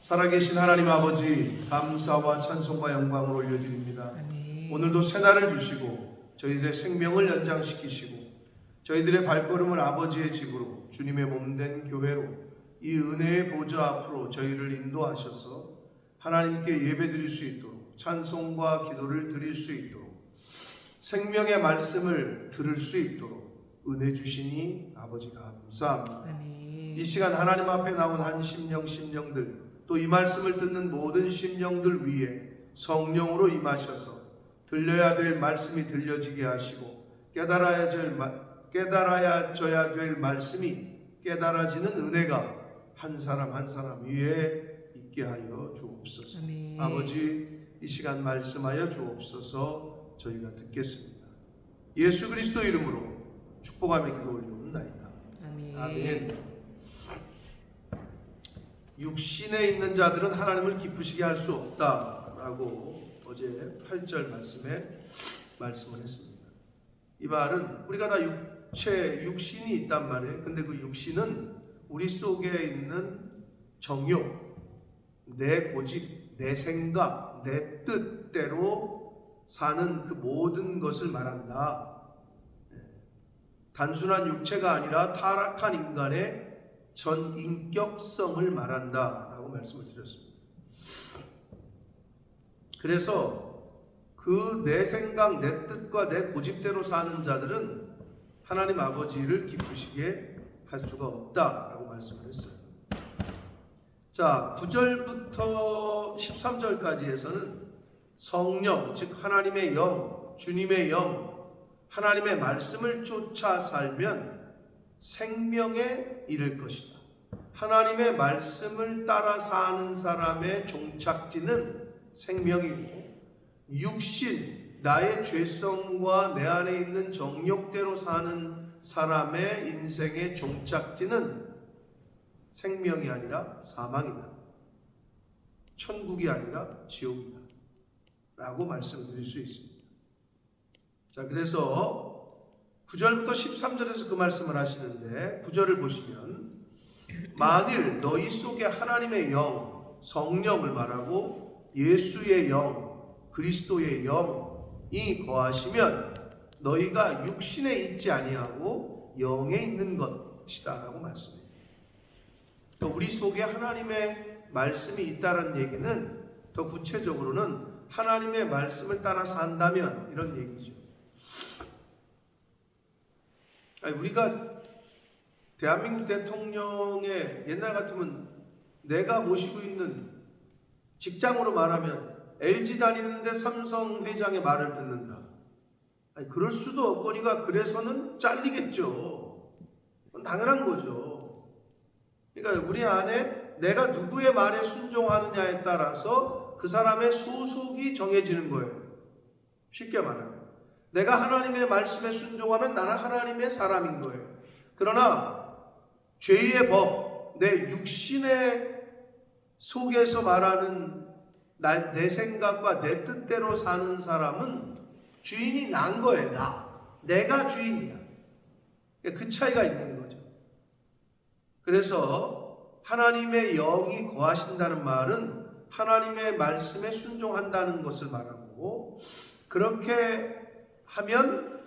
살아계신 하나님 아버지, 감사와 찬송과 영광을 올려드립니다. 아멘. 오늘도 새날을 주시고 저희들의 생명을 연장시키시고 저희들의 발걸음을 아버지의 집으로, 주님의 몸된 교회로, 이 은혜의 보좌 앞으로 저희를 인도하셔서 하나님께 예배드릴 수 있도록, 찬송과 기도를 드릴 수 있도록, 생명의 말씀을 들을 수 있도록 은혜 주시니 아버지 감사합니다. 아멘. 이 시간 하나님 앞에 나온 한 심령들, 또 이 말씀을 듣는 모든 심령들 위에 성령으로 임하셔서 들려야 될 말씀이 들려지게 하시고 깨달아져야 될 말씀이 깨달아지는 은혜가 한 사람 한 사람 위에 있게 하여 주옵소서. 아멘. 아버지, 이 시간 말씀하여 주옵소서. 저희가 듣겠습니다. 예수 그리스도 이름으로 축복하며 기도 올리옵나이다. 아멘. 아멘. 육신에 있는 자들은 하나님을 기쁘시게 할 수 없다라고 어제 8절 말씀에 말씀을 했습니다. 이 말은 우리가 다 육신이 있단 말이에요. 근데 그 육신은 우리 속에 있는 정욕, 내 고집, 내 생각, 내 뜻대로 사는 그 모든 것을 말한다. 단순한 육체가 아니라 타락한 인간의 전 인격성을 말한다라고 말씀을 드렸습니다. 그래서 그 내 생각, 내 뜻과 내 고집대로 사는 자들은 하나님 아버지를 기쁘시게 할 수가 없다라고 말씀을 했어요. 자, 9절부터 13절까지에서는 성령, 즉 하나님의 영, 주님의 영, 하나님의 말씀을 쫓아 살면 생명에 이를 것이다. 하나님의 말씀을 따라 사는 사람의 종착지는 생명이고, 육신, 나의 죄성과 내 안에 있는 정욕대로 사는 사람의 인생의 종착지는 생명이 아니라 사망이다. 천국이 아니라 지옥이다. 라고 말씀드릴 수 있습니다. 자, 그래서 9절부터 13절에서 그 말씀을 하시는데, 9절을 보시면 만일 너희 속에 하나님의 영, 성령을 말하고 예수의 영, 그리스도의 영이 거하시면 너희가 육신에 있지 아니하고 영에 있는 것이다 라고 말씀해요. 또 우리 속에 하나님의 말씀이 있다는 얘기는 더 구체적으로는 하나님의 말씀을 따라 산다면 이런 얘기죠. 우리가 대한민국 대통령의 옛날 같으면 내가 모시고 있는 직장으로 말하면 LG 다니는데 삼성 회장의 말을 듣는다. 그럴 수도 없거니가 그래서는 잘리겠죠. 그건 당연한 거죠. 그러니까 우리 안에 내가 누구의 말에 순종하느냐에 따라서 그 사람의 소속이 정해지는 거예요. 쉽게 말하면 내가 하나님의 말씀에 순종하면 나는 하나님의 사람인 거예요. 그러나 죄의 법, 내 육신의 속에서 말하는 내 생각과 내 뜻대로 사는 사람은 주인이 난 거예요. 내가 주인이야. 그 차이가 있는 거죠. 그래서 하나님의 영이 거하신다는 말은 하나님의 말씀에 순종한다는 것을 말하고, 그렇게 하면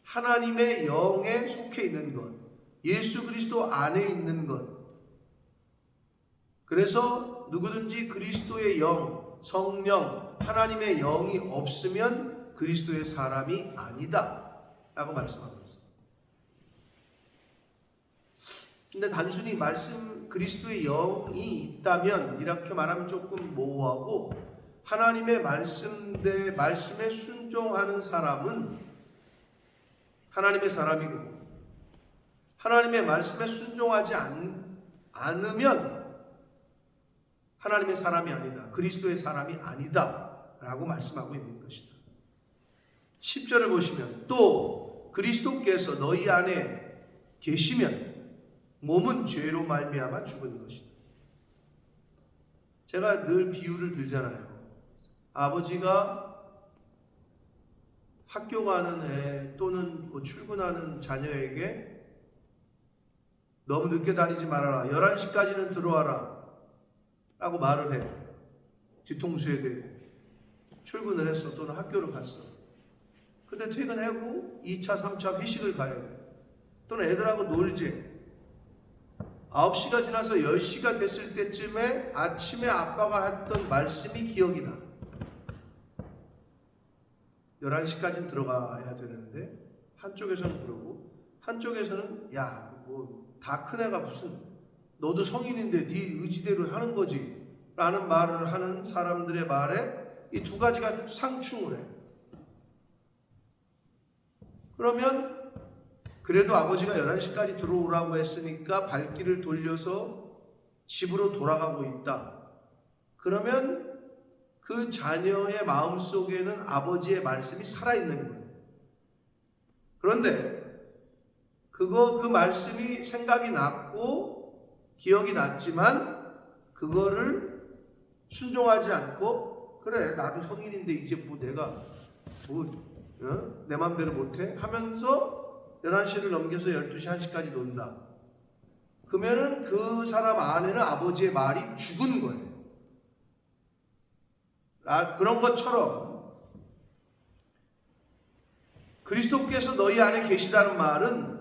하나님의 영에 속해 있는 것, 예수 그리스도 안에 있는 것. 그래서 누구든지 그리스도의 영, 성령, 하나님의 영이 없으면 그리스도의 사람이 아니다 라고 말씀하고 있어요. 근데 단순히 그리스도의 영이 있다면 이렇게 말하면 조금 모호하고, 하나님의 말씀에 순종하는 사람은 하나님의 사람이고, 하나님의 말씀에 순종하지 않으면 하나님의 사람이 아니다, 그리스도의 사람이 아니다 라고 말씀하고 있는 것이다. 10절을 보시면 또 그리스도께서 너희 안에 계시면 몸은 죄로 말미암아 죽은 것이다. 제가 늘 비유를 들잖아요. 아버지가 학교 가는 애 또는 출근하는 자녀에게 너무 늦게 다니지 말아라, 11시까지는 들어와라, 라고 말을 해. 뒤통수에 대고 출근을 했어. 또는 학교를 갔어. 근데 퇴근하고 2차, 3차 회식을 가야 돼. 또는 애들하고 놀지. 9시가 지나서 10시가 됐을 때쯤에 아침에 아빠가 했던 말씀이 기억이 나. 11시까지는 들어가야 되는데 한쪽에서는 그러고 한쪽에서는 야, 뭐 다 큰 애가 무슨 너도 성인인데 네 의지대로 하는 거지 라는 말을 하는 사람들의 말에 이 두 가지가 상충을 해. 그러면 그래도 아버지가 11시까지 들어오라고 했으니까 발길을 돌려서 집으로 돌아가고 있다. 그러면 그 자녀의 마음속에는 아버지의 말씀이 살아있는 거예요. 그런데 그 말씀이 생각이 났고 기억이 났지만 그거를 순종하지 않고 그래 나도 성인인데 이제 뭐 내가 내 맘대로 못해? 하면서 11시를 넘겨서 12시, 1시까지 논다. 그러면은 그 사람 안에는 아버지의 말이 죽은 거예요. 그런 것처럼 그리스도께서 너희 안에 계시다는 말은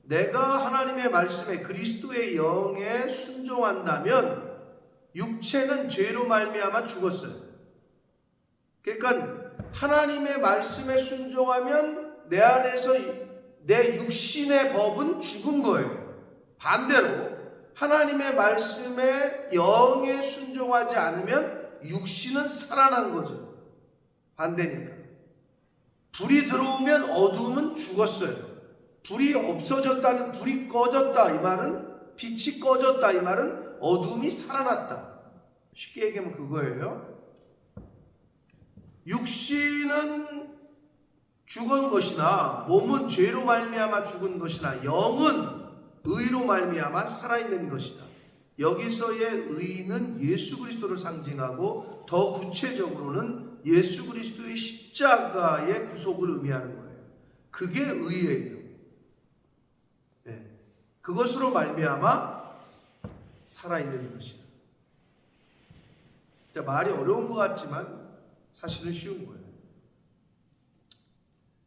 내가 하나님의 말씀에 그리스도의 영에 순종한다면 육체는 죄로 말미암아 죽었어요. 그러니까 하나님의 말씀에 순종하면 내 안에서 내 육신의 법은 죽은 거예요. 반대로 하나님의 말씀에 영에 순종하지 않으면 육신은 살아난 거죠. 반대니까. 불이 들어오면 어두움은 죽었어요. 불이 없어졌다는, 불이 꺼졌다 이 말은, 빛이 꺼졌다 이 말은 어두움이 살아났다. 쉽게 얘기하면 그거예요. 육신은 죽은 것이나 몸은 죄로 말미암아 죽은 것이나 영은 의로 말미암아 살아있는 것이다. 여기서의 의는 예수 그리스도를 상징하고 더 구체적으로는 예수 그리스도의 십자가의 구속을 의미하는 거예요. 그게 의예요. 네. 그것으로 말미암아 살아있는 것이다. 말이 어려운 것 같지만 사실은 쉬운 거예요.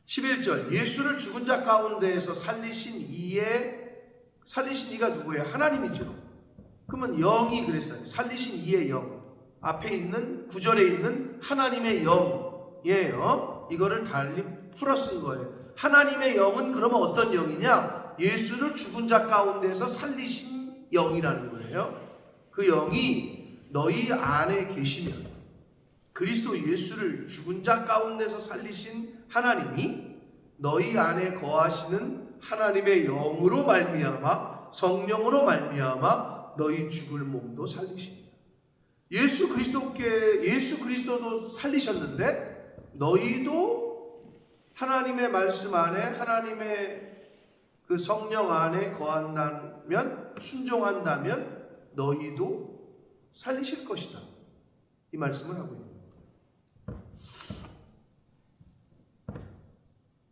11절 예수를 죽은 자 가운데에서 살리신 이가 누구예요? 하나님이죠. 그러면 영이 그랬어요. 살리신 이의 영. 앞에 있는 9절에 있는 하나님의 영이에요. 이거를 달리 풀어 쓴 거예요. 하나님의 영은 그러면 어떤 영이냐? 예수를 죽은 자 가운데서 살리신 영이라는 거예요. 그 영이 너희 안에 계시면 그리스도 예수를 죽은 자 가운데서 살리신 하나님이 너희 안에 거하시는 하나님의 영으로 말미암아 성령으로 말미암아 너희 죽을 몸도 살리십니다. 예수 그리스도도 살리셨는데 너희도 하나님의 말씀 안에 하나님의 그 성령 안에 거한다면 순종한다면 너희도 살리실 것이다. 이 말씀을 하고 있습니다.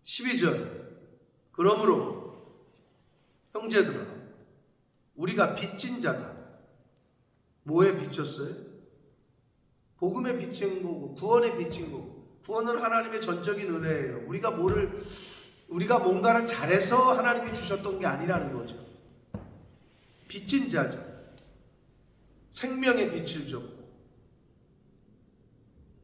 12절 그러므로 형제들아 우리가 빚진 자다. 뭐에 빚졌어요? 복음에 빚진 거고 구원에 빚진 거고 구원은 하나님의 전적인 은혜예요. 우리가 뭔가를 잘해서 하나님이 주셨던 게 아니라는 거죠. 빚진 자죠. 생명의 빚을 줬고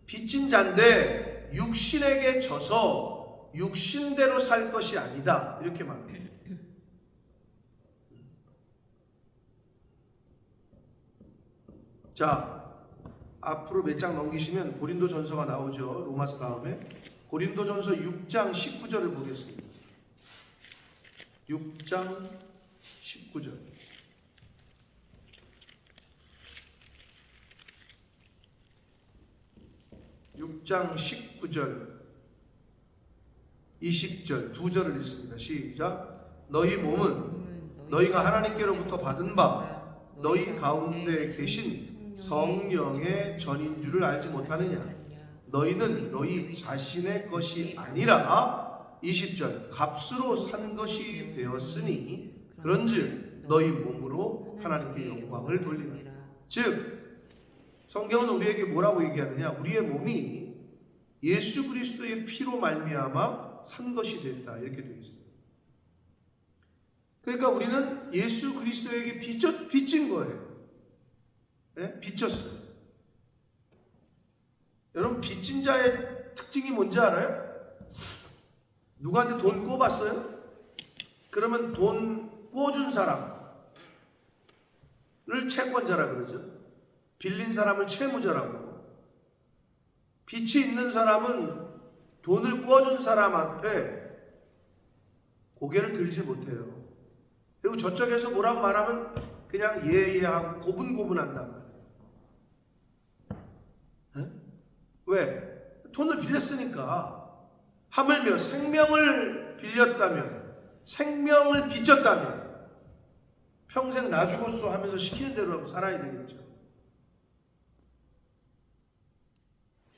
빚진 자인데 육신에게 져서 육신대로 살 것이 아니다. 이렇게 말합니다. 자, 앞으로 몇 장 넘기시면 고린도전서가 나오죠. 로마서 다음에 고린도전서 6장 19절을 보겠습니다. 6장 19절. 6장 19절 20절 두 절을 읽습니다. 시작. 너희 몸은 너희가 하나님께로부터 받은 바 너희 가운데 계신 성령의 전인 줄을 알지 못하느냐. 너희는 너희 자신의 것이 아니라 20절 값으로 산 것이 되었으니 그런즉 너희 몸으로 하나님께 영광을 돌리라. 즉 성경은 우리에게 뭐라고 얘기하느냐? 우리의 몸이 예수 그리스도의 피로 말미암아 산 것이 됐다, 이렇게 되어 있어요. 그러니까 우리는 예수 그리스도에게 빚진 거예요. 네? 빚졌어요. 여러분, 빚진 자의 특징이 뭔지 알아요? 누구한테 돈 꿔봤어요? 그러면 돈 꿔준 사람을 채권자라 그러죠. 빌린 사람을 채무자라고. 빚이 있는 사람은 돈을 꿔준 사람 앞에 고개를 들지 못해요. 그리고 저쪽에서 뭐라고 말하면 그냥 예하고 고분고분한단 말이에요. 네? 왜? 돈을 빌렸으니까. 하물며 생명을 빌렸다면, 생명을 빚졌다면 평생 나 죽었어 하면서 시키는 대로 살아야 되겠죠.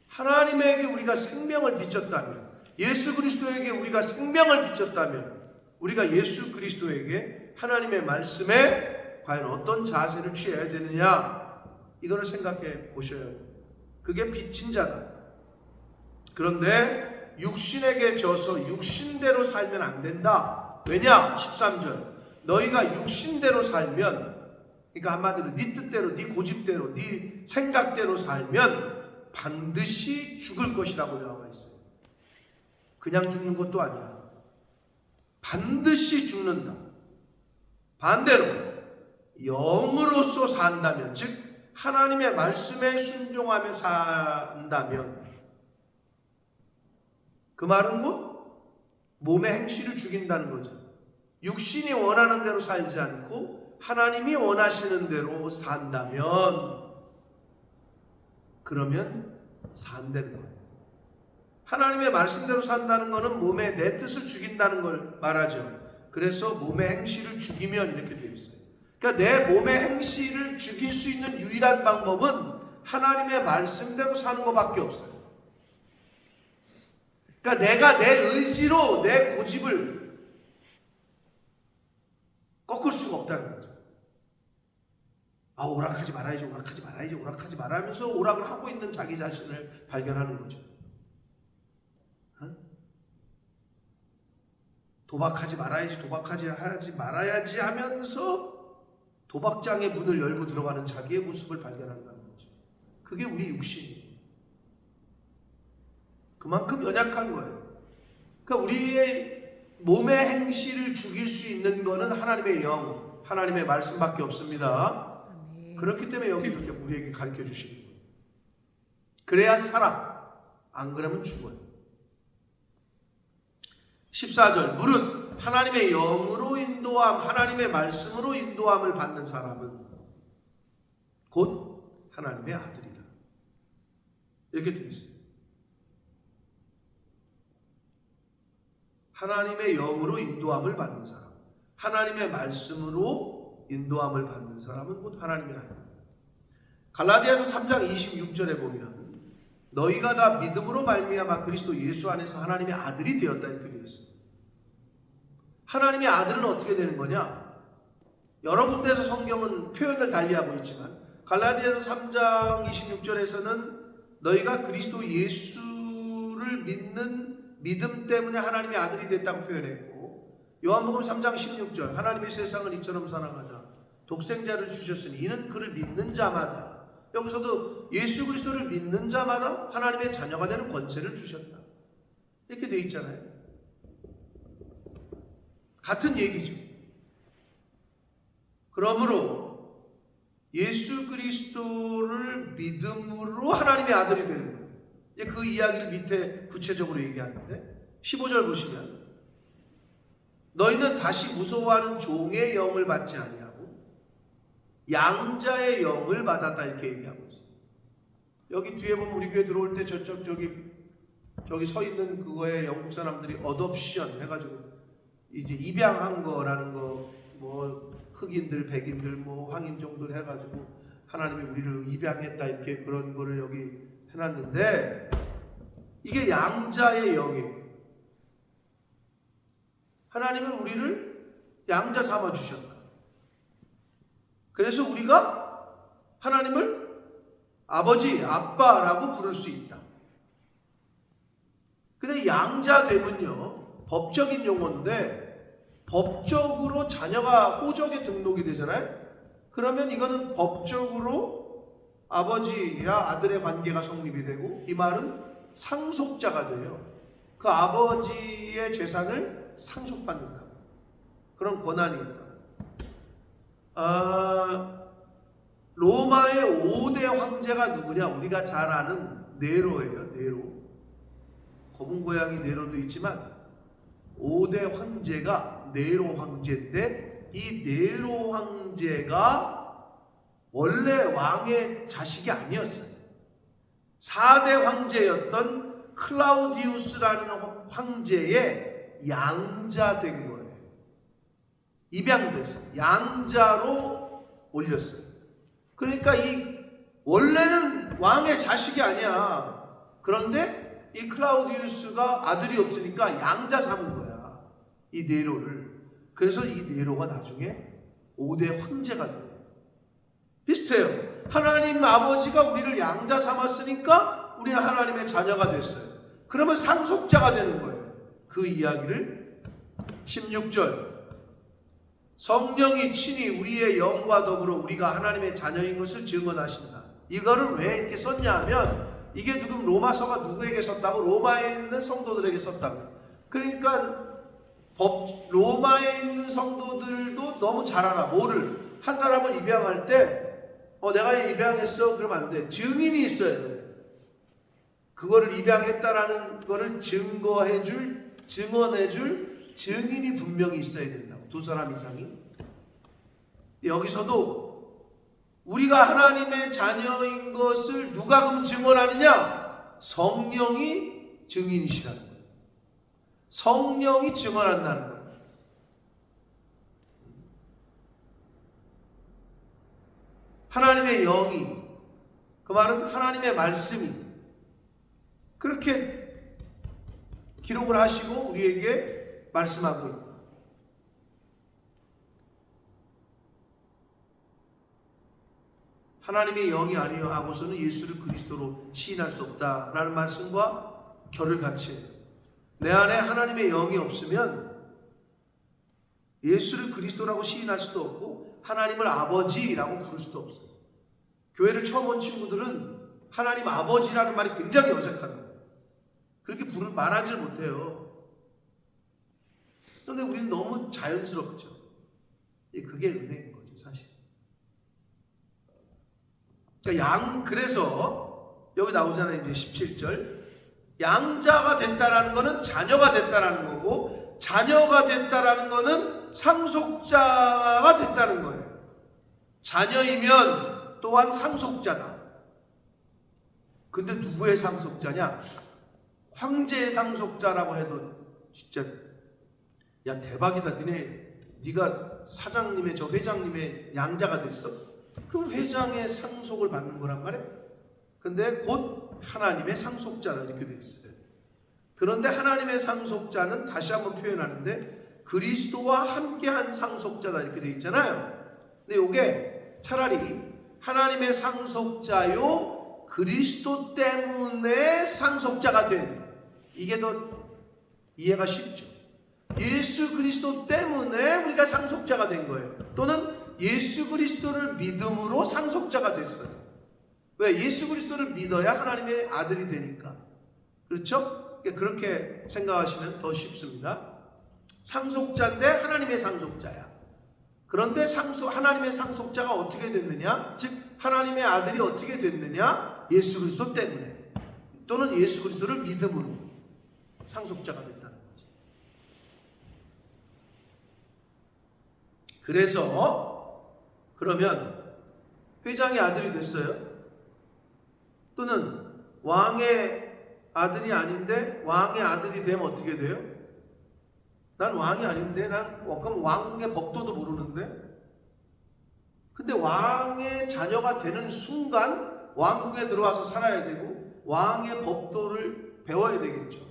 하나님에게 우리가 생명을 빚졌다면, 예수 그리스도에게 우리가 생명을 빚졌다면, 우리가 예수 그리스도에게 하나님의 말씀에 과연 어떤 자세를 취해야 되느냐, 이거를 생각해 보셔야 돼요. 그게 빚진 자다. 그런데 육신에게 져서 육신대로 살면 안 된다. 왜냐? 13절. 너희가 육신대로 살면, 그러니까 한마디로 네 뜻대로, 네 고집대로, 네 생각대로 살면 반드시 죽을 것이라고 나와 있어요. 그냥 죽는 것도 아니야. 반드시 죽는다. 반대로 영으로서 산다면, 즉 하나님의 말씀에 순종하며 산다면, 그 말은 곧 몸의 행실을 죽인다는 거죠. 육신이 원하는 대로 살지 않고 하나님이 원하시는 대로 산다면, 그러면 산다는 거예요. 하나님의 말씀대로 산다는 것은 몸의 내 뜻을 죽인다는 걸 말하죠. 그래서 몸의 행실을 죽이면 이렇게 되어 있어요. 그러니까 내 몸의 행실을 죽일 수 있는 유일한 방법은 하나님의 말씀대로 사는 것밖에 없어요. 그러니까 내가 내 의지로 내 고집을 꺾을 수가 없다는 거죠. 오락하지 말아야지, 오락하지 말아야지, 오락하지 말아야면서 오락을 하고 있는 자기 자신을 발견하는 거죠. 도박하지 말아야지, 도박하지 말아야지 하면서 도박장의 문을 열고 들어가는 자기의 모습을 발견한다는 거죠. 그게 우리 육신이에요. 그만큼 연약한 거예요. 그러니까 우리의 몸의 행실을 죽일 수 있는 것은 하나님의 영, 하나님의 말씀밖에 없습니다. 그렇기 때문에 여기 이렇게 우리에게 가르쳐 주시는 거예요. 그래야 살아. 안 그러면 죽어요. 14절. 무릇 하나님의 영으로 인도함, 하나님의 말씀으로 인도함을 받는 사람은 곧 하나님의 아들이라. 이렇게 되어 있어요. 하나님의 영으로 인도함을 받는 사람, 하나님의 말씀으로 인도함을 받는 사람은 곧 하나님의 아들. 갈라디아서 3장 26절에 보면 너희가 다 믿음으로 말미암아 그리스도 예수 안에서 하나님의 아들이 되었다, 이렇게 되어 있어요. 하나님의 아들은 어떻게 되는 거냐? 여러 군데에서 성경은 표현을 달리하고 있지만 갈라디아서 3장 26절에서는 너희가 그리스도 예수를 믿는 믿음 때문에 하나님의 아들이 됐다고 표현했고, 요한복음 3장 16절 하나님이 세상을 이처럼 사랑하자 독생자를 주셨으니 이는 그를 믿는 자마다, 여기서도 예수 그리스도를 믿는 자마다 하나님의 자녀가 되는 권세를 주셨다, 이렇게 되어 있잖아요. 같은 얘기죠. 그러므로 예수 그리스도를 믿음으로 하나님의 아들이 되는 거예요. 이제 그 이야기를 밑에 구체적으로 얘기하는데 15절 보시면 너희는 다시 무서워하는 종의 영을 받지 아니하고 양자의 영을 받았다, 이렇게 얘기하고 있어요. 여기 뒤에 보면 우리 교회 들어올 때 저기 서 있는 그거에 영국 사람들이 어덥션 해가지고 이제 입양한 거라는 거, 뭐 흑인들, 백인들, 뭐 황인종들 해가지고 하나님이 우리를 입양했다, 이렇게 그런 거를 여기 해놨는데 이게 양자의 영이에요. 하나님은 우리를 양자 삼아 주셨다. 그래서 우리가 하나님을 아버지, 아빠라고 부를 수 있다. 근데 양자됨은요, 법적인 용어인데 법적으로 자녀가 호적에 등록이 되잖아요. 그러면 이거는 법적으로 아버지와 아들의 관계가 성립이 되고, 이 말은 상속자가 돼요. 그 아버지의 재산을 상속받는다. 그런 권한이 있다. 로마의 5대 황제가 누구냐? 우리가 잘 아는 네로예요. 네로. 검은 고양이 네로도 있지만 5대 황제가 네로 황제인데, 이 네로 황제가 원래 왕의 자식이 아니었어요. 4대 황제였던 클라우디우스라는 황제의 양자된 거예요. 입양돼서 양자로 올렸어요. 그러니까 이 원래는 왕의 자식이 아니야. 그런데 이 클라우디우스가 아들이 없으니까 양자 삼은 거야, 이 네로를. 그래서 이 네로가 나중에 5대 황제가 돼요. 비슷해요. 하나님 아버지가 우리를 양자 삼았으니까 우리는 하나님의 자녀가 됐어요. 그러면 상속자가 되는 거예요. 그 이야기를 16절, 성령이 친히 우리의 영과 더불어 우리가 하나님의 자녀인 것을 증언하신다. 이거를 왜 이렇게 썼냐 하면, 이게 지금 로마서가 누구에게 썼다고? 로마에 있는 성도들에게 썼다고. 그러니까 로마에 있는 성도들도 너무 잘 알아. 뭐를? 한 사람을 입양할 때 내가 입양했어 그러면 안 돼. 증인이 있어야 돼. 그거를 입양했다라는 거를 증언해줄 증인이 분명히 있어야 된다고. 2사람 이상이. 여기서도 우리가 하나님의 자녀인 것을 누가 그럼 증언하느냐? 성령이 증인이시라는 거예요. 성령이 증언한다는 거예요. 하나님의 영이, 그 말은 하나님의 말씀이 그렇게 기록을 하시고 우리에게 말씀하고 있다. 하나님의 영이 아니여 하고서는 예수를 그리스도로 시인할 수 없다라는 말씀과 결을 같이 해요. 내 안에 하나님의 영이 없으면 예수를 그리스도라고 시인할 수도 없고 하나님을 아버지라고 부를 수도 없어요. 교회를 처음 온 친구들은 하나님 아버지라는 말이 굉장히 어색하다. 그렇게 말하지를 못해요. 그런데 우리는 너무 자연스럽죠. 그게 은혜인 거죠, 사실. 그래서 여기 나오잖아요, 이제 17절. 양자가 됐다라는 거는 자녀가 됐다라는 거고, 자녀가 됐다라는 거는 상속자가 됐다는 거예요. 자녀이면 또한 상속자다. 근데 누구의 상속자냐? 황제의 상속자라고 해도 진짜 야 대박이다. 네가 사장님의 저 회장님의 양자가 됐어? 그럼 회장의 상속을 받는 거란 말이야. 근데 곧 하나님의 상속자라 이렇게 돼 있어요. 그런데 하나님의 상속자는 다시 한번 표현하는데 그리스도와 함께한 상속자다 이렇게 돼 있잖아요. 근데 이게 차라리 하나님의 상속자요 그리스도 때문에 상속자가 된, 이게 더 이해가 쉽죠. 예수 그리스도 때문에 우리가 상속자가 된 거예요. 또는 예수 그리스도를 믿음으로 상속자가 됐어요. 왜? 예수 그리스도를 믿어야 하나님의 아들이 되니까. 그렇죠? 그렇게 생각하시면 더 쉽습니다. 상속자인데 하나님의 상속자야. 그런데 하나님의 상속자가 어떻게 됐느냐? 즉 하나님의 아들이 어떻게 됐느냐? 예수 그리스도 때문에, 또는 예수 그리스도를 믿음으로 상속자가 됐다는 거지. 그래서 그러면 회장의 아들이 됐어요? 또는 왕의 아들이 아닌데 왕의 아들이 되면 어떻게 돼요? 난 왕이 아닌데, 그럼 왕궁의 법도도 모르는데? 근데 왕의 자녀가 되는 순간 왕궁에 들어와서 살아야 되고 왕의 법도를 배워야 되겠죠.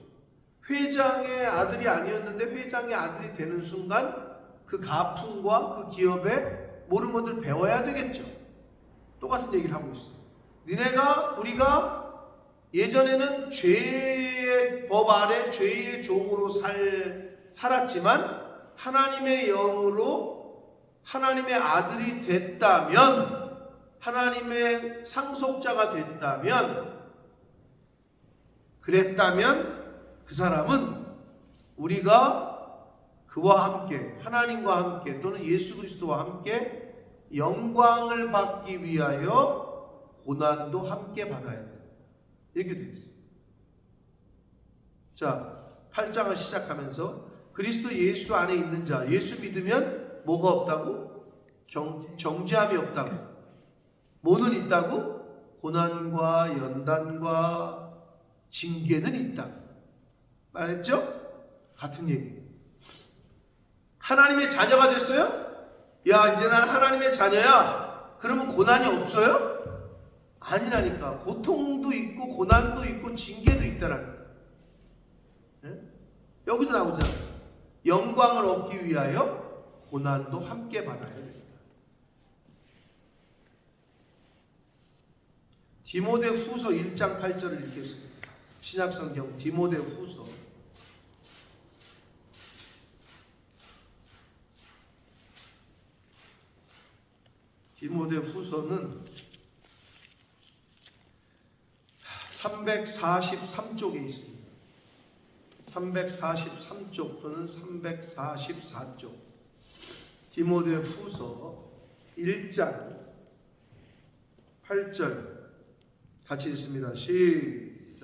회장의 아들이 아니었는데 회장의 아들이 되는 순간 그 가풍과 그 기업의 모든 것들을 배워야 되겠죠. 똑같은 얘기를 하고 있어요. 우리가 예전에는 죄의 법 아래 죄의 종으로 살았지만 하나님의 영으로 하나님의 아들이 됐다면, 하나님의 상속자가 그랬다면 그 사람은 우리가 그와 함께, 하나님과 함께 또는 예수 그리스도와 함께 영광을 받기 위하여 고난도 함께 받아야 돼요. 이렇게 되어 있어요. 자, 8장을 시작하면서 그리스도 예수 안에 있는 자, 예수 믿으면 뭐가 없다고? 정죄함이 없다고. 뭐는 있다고? 고난과 연단과 징계는 있다. 말했죠? 같은 얘기. 하나님의 자녀가 됐어요? 야, 이제 난 하나님의 자녀야. 그러면 고난이 없어요? 아니라니까. 고통도 있고 고난도 있고 징계도 있다라니까. 네? 여기도 나오잖아요. 영광을 얻기 위하여 고난도 함께 받아야 됩니다. 디모데 후서 1장 8절을 읽겠습니다. 신약성경 디모데 후서 343쪽에 있습니다. 343쪽 또는 344쪽. 디모데 후서 1장 8절 같이 읽습니다. 시작.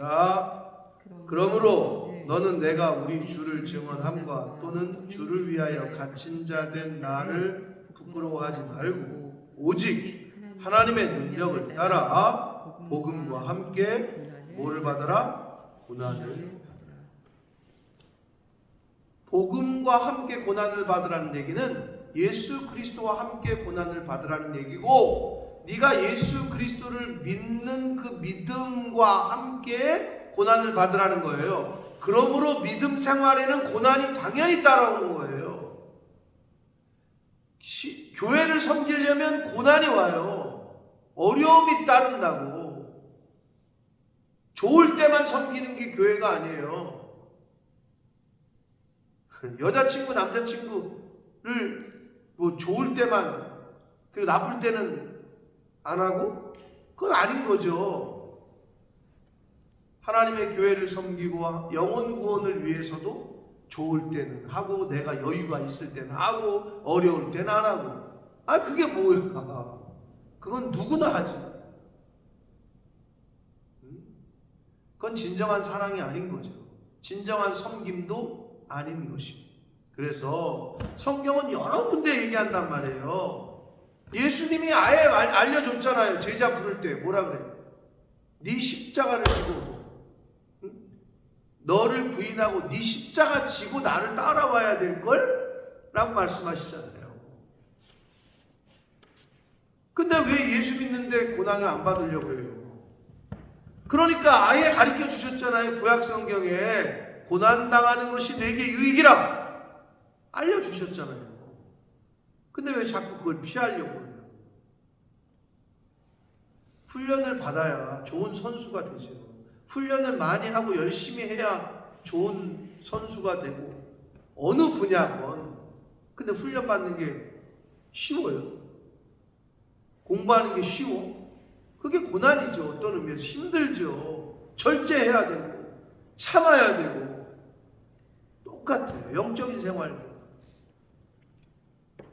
그러므로 너는 내가 우리 주를 증언함과 또는 주를 위하여 갇힌 자 된 나를 부끄러워하지 말고 오직 하나님의 능력을 따라 복음과 함께 뭐를 받아라? 고난을 받으라. 복음과 함께 고난을 받으라는 얘기는 예수 그리스도와 함께 고난을 받으라는 얘기고, 네가 예수 그리스도를 믿는 그 믿음과 함께 고난을 받으라는 거예요. 그러므로 믿음 생활에는 고난이 당연히 따라오는 거예요. 교회를 섬기려면 고난이 와요. 어려움이 따른다고. 좋을 때만 섬기는 게 교회가 아니에요. 여자친구 남자친구를 뭐 좋을 때만, 그리고 나쁠 때는 안 하고, 그건 아닌 거죠. 하나님의 교회를 섬기고 영혼 구원을 위해서도 좋을 때는 하고, 내가 여유가 있을 때는 하고, 어려울 때는 안 하고. 그게 뭐야? 그건 누구나 하지. 그건 진정한 사랑이 아닌 거죠. 진정한 섬김도 아닌 것이고. 그래서 성경은 여러 군데 얘기한단 말이에요. 예수님이 아예 알려줬잖아요. 제자 부를 때 뭐라 그래요? 네 십자가를 지고 너를 부인하고 네 십자가 지고 나를 따라와야 될걸? 라고 말씀하시잖아요. 근데 왜 예수 믿는데 고난을 안 받으려고 해요? 그러니까 아예 가르쳐 주셨잖아요. 구약 성경에 고난당하는 것이 내게 유익이라 알려주셨잖아요. 근데 왜 자꾸 그걸 피하려고 해요? 훈련을 받아야 좋은 선수가 되죠. 훈련을 많이 하고 열심히 해야 좋은 선수가 되고, 어느 분야건. 근데 훈련 받는 게 쉬워요? 공부하는 게 쉬워? 그게 고난이죠. 어떤 의미에서 힘들죠. 절제해야 되고 참아야 되고 똑같아요. 영적인 생활도.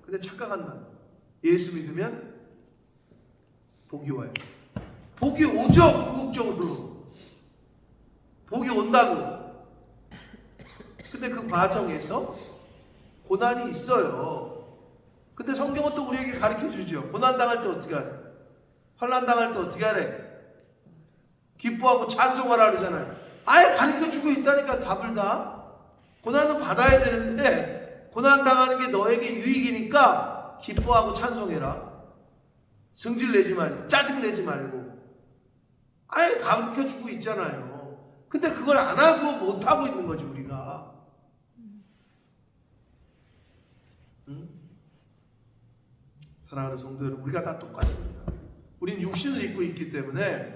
근데 착각한다. 예수 믿으면 복이 와요. 복이 오죠. 궁극적으로 복이 온다고. 근데 그 과정에서 고난이 있어요. 근데 성경은 또 우리에게 가르쳐 주죠. 고난 당할 때 어떻게 하래? 환난 당할 때 어떻게 하래? 기뻐하고 찬송하라 그러잖아요. 아예 가르쳐 주고 있다니까. 답을 다. 고난은 받아야 되는데 고난 당하는 게 너에게 유익이니까 기뻐하고 찬송해라. 승질 내지 말고 짜증 내지 말고. 아예 가르쳐 주고 있잖아요. 근데 그걸 안 하고 못 하고 있는 거지 우리가. 응? 사랑하는 성도 여러분, 우리가 다 똑같습니다. 우린 육신을 입고 있기 때문에.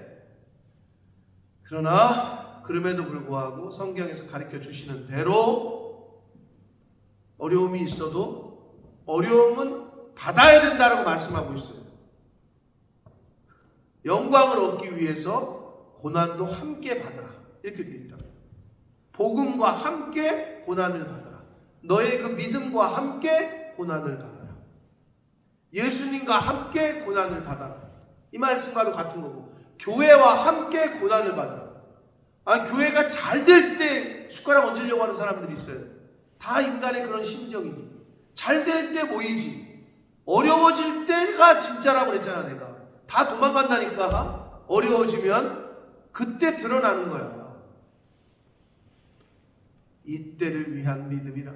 그러나 그럼에도 불구하고 성경에서 가르쳐 주시는 대로 어려움이 있어도 어려움은 받아야 된다라고 말씀하고 있어요. 영광을 얻기 위해서 고난도 함께 받아라, 이렇게 되어 있다. 복음과 함께 고난을 받아라. 너의 그 믿음과 함께 고난을 받아라. 예수님과 함께 고난을 받아라. 이 말씀과도 같은 거고, 교회와 함께 고난을 받아라. 교회가 잘 될 때 숟가락 얹으려고 하는 사람들이 있어요. 다 인간의 그런 심정이지. 잘 될 때 모이지. 어려워질 때가 진짜라고 그랬잖아, 내가. 다 도망간다니까. 어려워지면 그때 드러나는 거야. 이때를 위한 믿음이라.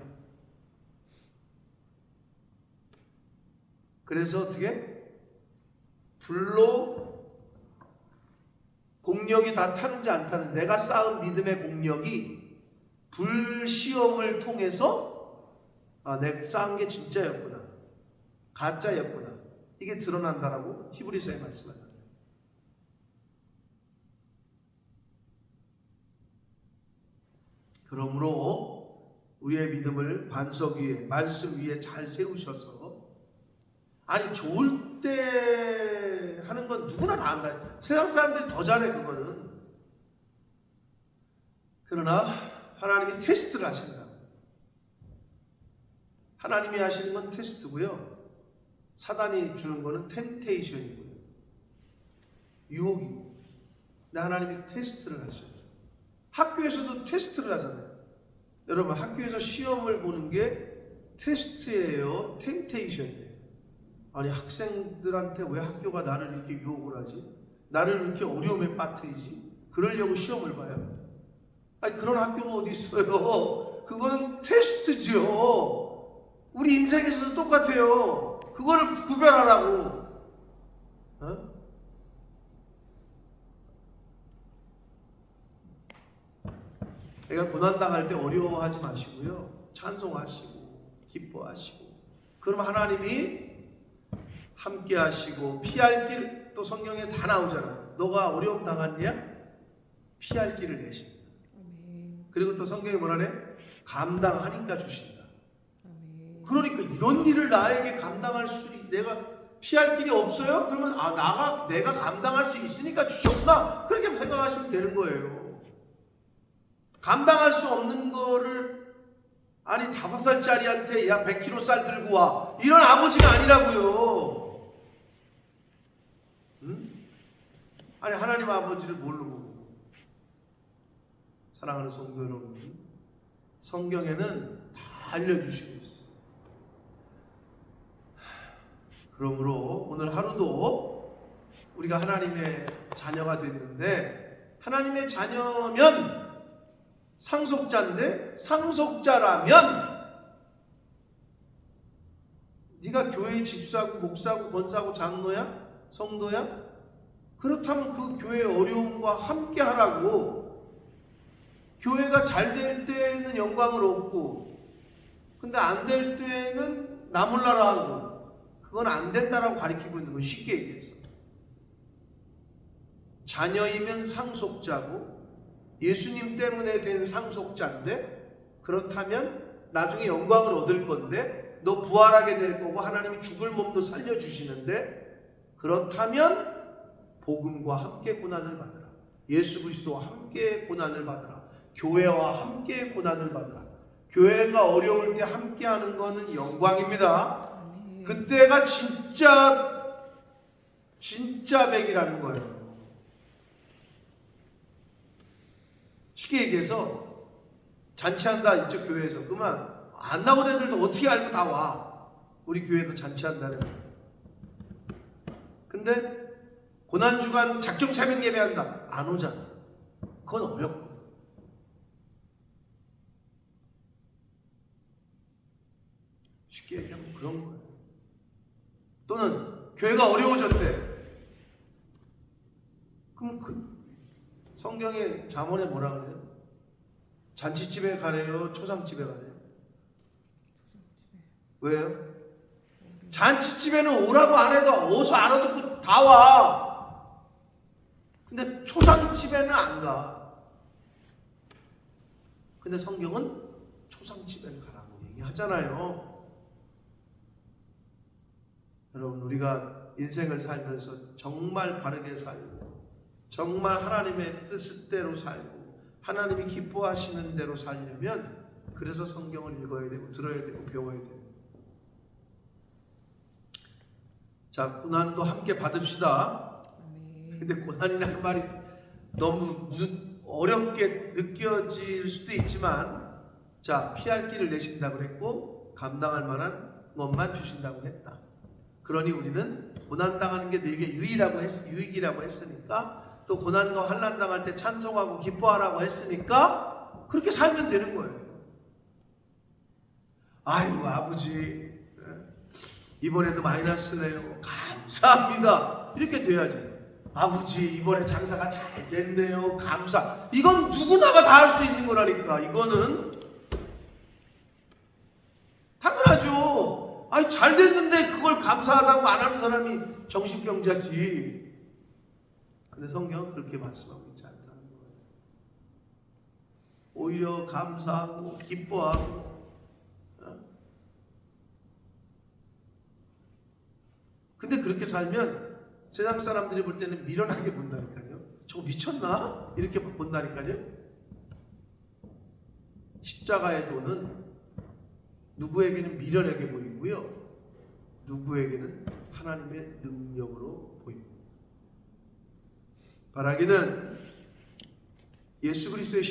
그래서 어떻게? 불로 공력이 다 타는지 안 타는, 내가 쌓은 믿음의 공력이 불시험을 통해서 내가 쌓은 게 진짜였구나, 가짜였구나, 이게 드러난다라고 히브리서에 말씀합니다. 그러므로 우리의 믿음을 반석 위에, 말씀 위에 잘 세우셔서, 좋을 때 하는 건 누구나 다 한다. 세상 사람들이 더 잘해, 그거는. 그러나 하나님이 테스트를 하신다. 하나님이 하시는 건 테스트고요, 사단이 주는 거는 템테이션이고요, 유혹이고. 근데 하나님이 테스트를 하셔요. 학교에서도 테스트를 하잖아요. 여러분, 학교에서 시험을 보는 게 테스트예요, 템테이션이에요? 학생들한테 왜 학교가 나를 이렇게 유혹을 하지? 나를 이렇게 어려움에 빠뜨리지? 그러려고 시험을 봐요? 그런 학교가 어디 있어요? 그거는 테스트죠. 우리 인생에서도 똑같아요. 그거를 구별하라고. 내가 고난당할 때 어려워하지 마시고요, 찬송하시고 기뻐하시고. 그럼 하나님이 함께 하시고, 피할 길, 또 성경에 다 나오잖아요. 너가 어려움 당했냐? 피할 길을 내신다. 그리고 또 성경에 뭐라네? 감당하니까 주신다. 그러니까 이런 일을 나에게 감당할 수, 내가 피할 길이 없어요? 그러면 내가 감당할 수 있으니까 주셨구나, 그렇게 생각하시면 되는 거예요. 감당할 수 없는 거를 5살짜리한테 야 100kg 쌀 들고 와, 이런 아버지가 아니라고요. 하나님 아버지를 모르고. 사랑하는 성도 여러분, 성경에는 다 알려주시고 있어요. 그러므로 오늘 하루도 우리가 하나님의 자녀가 됐는데, 하나님의 자녀면 상속자인데, 상속자라면 네가 교회 집사고 목사고 권사고 장로야? 성도야? 그렇다면 그 교회의 어려움과 함께 하라고. 교회가 잘 될 때는 영광을 얻고, 근데 안 될 때는 나 몰라라 하고, 그건 안 된다라고 가르치고 있는 거예요, 쉽게 얘기해서. 자녀이면 상속자고, 예수님 때문에 된 상속자인데, 그렇다면 나중에 영광을 얻을 건데, 너 부활하게 될 거고 하나님이 죽을 몸도 살려주시는데, 그렇다면 복음과 함께 고난을 받으라. 예수 그리스도와 함께 고난을 받으라. 교회와 함께 고난을 받으라. 교회가 어려울 때 함께 하는 것은 영광입니다. 그때가 진짜 백이라는 거예요. 쉽게 얘기해서 잔치한다, 이쪽 교회에서. 그러면 안 나온 애들도 어떻게 알고 다 와. 우리 교회도 잔치한다는 거예요. 근데 고난주간 작정 새벽 예배한다, 안 오잖아. 그건 어렵고. 쉽게 얘기하면 그런 거예요. 또는 교회가 어려워졌대. 그럼 성경의 잠언에 뭐라 그래요? 잔치집에 가래요? 초상집에 가래요? 왜요? 잔치집에는 오라고 안 해도 어서 알아듣고 다 와. 근데 초상집에는 안 가. 근데 성경은 초상집에는 가라고 얘기하잖아요. 여러분, 우리가 인생을 살면서 정말 바르게 살고 정말 하나님의 뜻대로 살고 하나님이 기뻐하시는 대로 살려면 그래서 성경을 읽어야 되고 들어야 되고 배워야 돼요. 자, 고난도 함께 받읍시다. 근데 고난이라는 말이 너무 어렵게 느껴질 수도 있지만, 자, 피할 길을 내신다고 했고 감당할 만한 것만 주신다고 했다. 그러니 우리는 고난당하는 게 내게 유익이라고 했으니까, 또 고난과 환난 당할 때 찬송하고 기뻐하라고 했으니까 그렇게 살면 되는 거예요. 아이고 아버지 이번에도 마이너스네요. 감사합니다. 이렇게 돼야지. 아버지 이번에 장사가 잘 됐네요. 감사. 이건 누구나가 다 할 수 있는 거라니까. 이거는 당연하죠. 아니 잘 됐는데 그걸 감사하다고 안 하는 사람이 정신병자지. 근데 성경은 그렇게 말씀하고 있지 않다는 거예요. 오히려 감사하고 기뻐하고. 근데 그렇게 살면 세상 사람들이 볼 때는 미련하게 본다니까요. 저거 미쳤나? 이렇게 본다니까요. 십자가의 도는 누구에게는 미련하게 보이고요, 누구에게는 하나님의 능력으로 보입니다. 바라기는 예수 그리스도의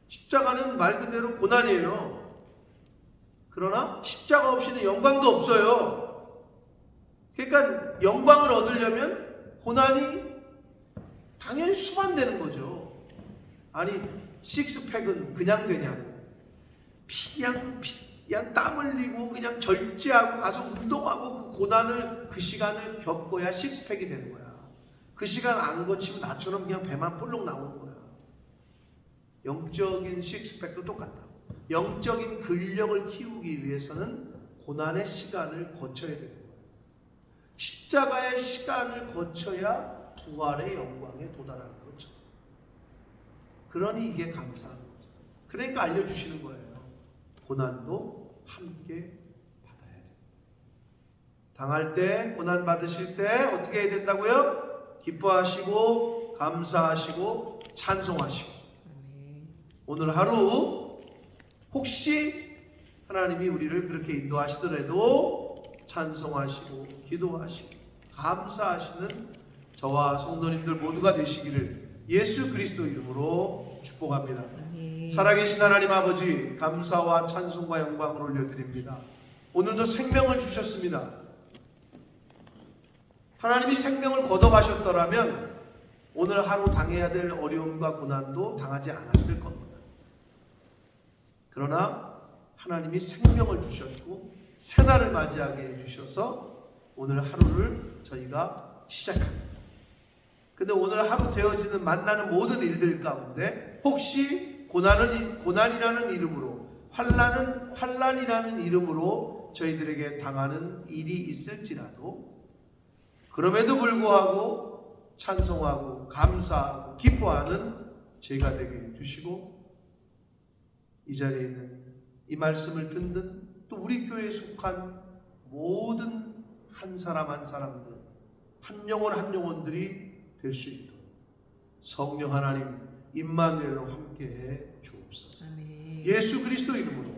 십자가는 말 그대로 고난이에요. 그러나 십자가 없이는 영광도 없어요. 그러니까 영광을 얻으려면 고난이 당연히 수반되는 거죠. 아니 식스팩은 그냥 되냐고. 그냥 땀 흘리고 그냥 절제하고 가서 운동하고 그 고난을 그 시간을 겪어야 식스팩이 되는 거야. 그 시간 안 거치면 나처럼 그냥 배만 볼록 나오는 거야. 영적인 식스팩도 똑같다. 영적인 근력을 키우기 위해서는 고난의 시간을 거쳐야 됩니다. 십자가의 시간을 거쳐야 부활의 영광에 도달하는 거죠. 그러니 이게 감사한 거죠. 그러니까 알려주시는 거예요. 고난도 함께 받아야 돼요. 당할 때, 고난 받으실 때 어떻게 해야 된다고요? 기뻐하시고 감사하시고 찬송하시고. 오늘 하루 혹시 하나님이 우리를 그렇게 인도하시더라도 찬송하시고 기도하시고 감사하시는 저와 성도님들 모두가 되시기를 예수 그리스도 이름으로 축복합니다. 살아계신 하나님 아버지, 감사와 찬송과 영광을 올려드립니다. 오늘도 생명을 주셨습니다. 하나님이 생명을 걷어가셨더라면 오늘 하루 당해야 될 어려움과 고난도 당하지 않았을 겁니다. 그러나 하나님이 생명을 주셨고 새날을 맞이하게 해주셔서 오늘 하루를 저희가 시작합니다. 근데 오늘 하루 되어지는 만나는 모든 일들 가운데 혹시 고난이라는 이름으로 환난이라는 이름으로 저희들에게 당하는 일이 있을지라도 그럼에도 불구하고 찬송하고 감사하고 기뻐하는 저희가 되게 해주시고 이 자리에 있는 이 말씀을 듣는 또 우리 교회에 속한 모든 한 사람 한 사람들, 한 영혼 한 영혼들이 될 수 있도록 성령 하나님 임마누엘로 함께해 주옵소서. 예수 그리스도 이름으로